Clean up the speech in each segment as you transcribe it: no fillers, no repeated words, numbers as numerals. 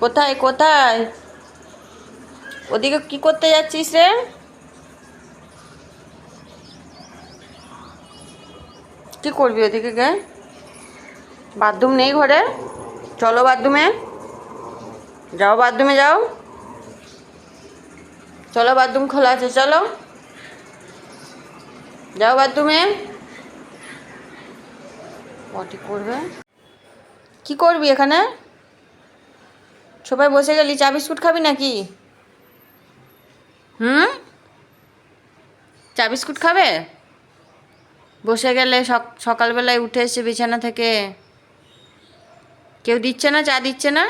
কোথায় কোথায়? ওদিকে কি করতে যাচ্ছিস রে? কি করবি ওদিকে গে? বাথরুম নেই ঘরে? চলো বাথরুমে যাও, বাথরুমে যাও। চলো, বাথরুম খোলা আছে, চলো যাও বাথরুমে। পটি করবে। কি করবি এখানে? সবাই বসে গেলি, চা বিস্কুট খাবি নাকি? চা বিস্কুট খাবে? বসে গেলে সকালবেলায় উঠে এসে বিছানা থেকে কেউ দিচ্ছে না, চা দিচ্ছে না।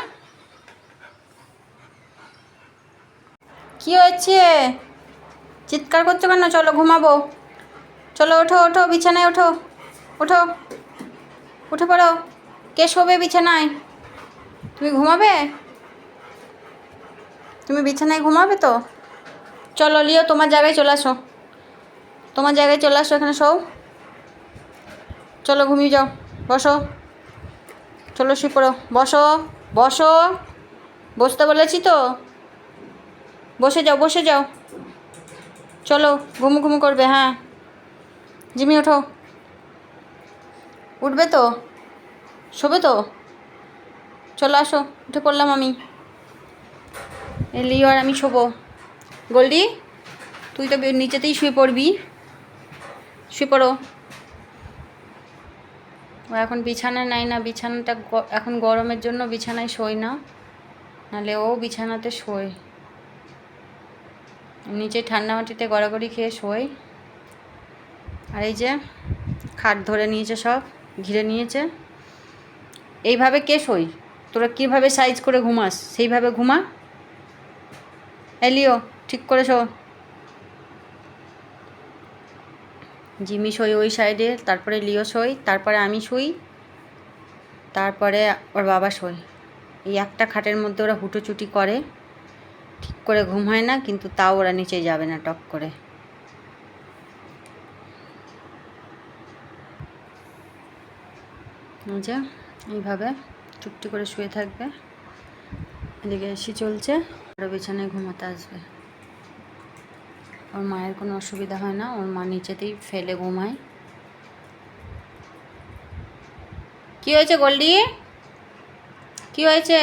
কি হয়েছে? চিৎকার করছো কেন? চলো ঘুমাবো। চলো ওঠো ওঠো, বিছানায় ওঠো। ওঠো, উঠে পড়ো। কে শোবে বিছানায়? তুমি ঘুমাবে? তুমি বিছানায় ঘুমাবে তো? চলো লিও, তোমার জায়গায় চলে আসো। তোমার জায়গায় চলে আসো, এখানে শোও। চলো ঘুমিয়ে যাও, বসো। চলো শুয়ে পড়ো, বসো। বসো, বসতে বলেছি তো। বসে যাও, বসে যাও। চলো, ঘুমু ঘুমু করবে? হ্যাঁ, জিমি ওঠো। উঠবে তো? শোবে তো? চলো আসো, উঠে পড়লাম আমি। লিও আর আমি শোবো। গোল্ডি, তুই তো নিচেতেই শুয়ে পড়বি। শুয়ে পড়ো। ও এখন বিছানায় নাই না, বিছানাটা এখন গরমের জন্য বিছানায় শোয় না, নাহলে ও বিছানাতে শোয়। নিচে ঠান্ডা মাটিতে গড়াগড়ি খেয়ে শোয়। আর এই যে খাট ধরে নিয়েছে, সব ঘিরে নিয়েছে। এইভাবে কে শোয়? তোরা কীভাবে সাইজ করে ঘুমাস সেইভাবে ঘুমা। এলিও, ঠিক করে শো। জিমি শোয় ওই সাইডে, তারপরে লিও শোয়, তারপরে আমি শুই, তারপরে ওর বাবা শোয়। এই একটা খাটের মধ্যে ওরা হুটোচুটি করে, ঠিক করে ঘুম হয় না, কিন্তু তাও ওরা নিচে যাবে না টক করে। যে এইভাবে চুপটি করে শুয়ে থাকবে। এদিকে এসি চলছে, আরও বিছানায় ঘুমাতে আসবে। ওর মায়ের কোনো অসুবিধা হয় না, ওর মা নিচেতেই ফেলে ঘুমায়। কি হয়েছে গোল্ডি? কি হয়েছে?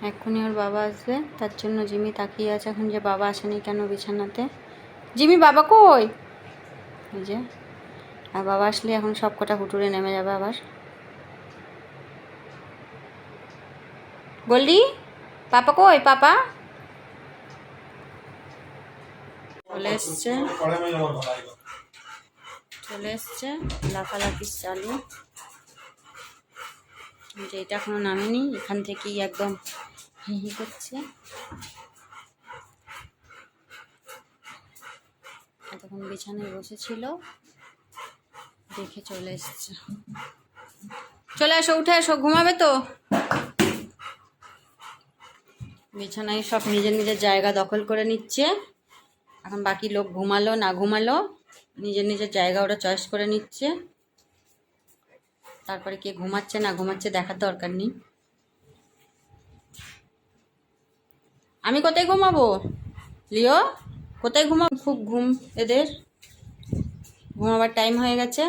এক্ষুনি ওর বাবা আসবে, তার জন্য জিমি তাকিয়ে আছে এখন যে বাবা আসেনি কেন বিছানাতে। জিমি, বাবা কই? এই যে, আর বাবা আসলে এখন সব কটা হুটুরে নেমে যাবে আবার। গোল্ডি, পাপা কই? পাপা চলে এসছে, চলে এসছে লাফালাফি চালু। যে এটা এখনো নামেনি, এখান থেকেই একদম হি হি করছে। এতক্ষণ বিছানায় বসেছিল, দেখে চলে এসছে। চলে আসো, উঠে আসো, ঘুমাবে তো। বিছানায় সব নিজের নিজের জায়গা দখল করে নিচ্ছে। এখন বাকি লোক ঘুমালো না ঘুমালো, নিজের নিজের জায়গা ওরা চয়েস করে নিচ্ছে। তারপরে কে ঘুমাচ্ছে না ঘুমাচ্ছে দেখার দরকার নেই। আমি কোথায় ঘুমাবো? লিও, কোথায় ঘুমাবো? খুব ঘুম এদের, ঘুমাবার টাইম হয়ে গেছে।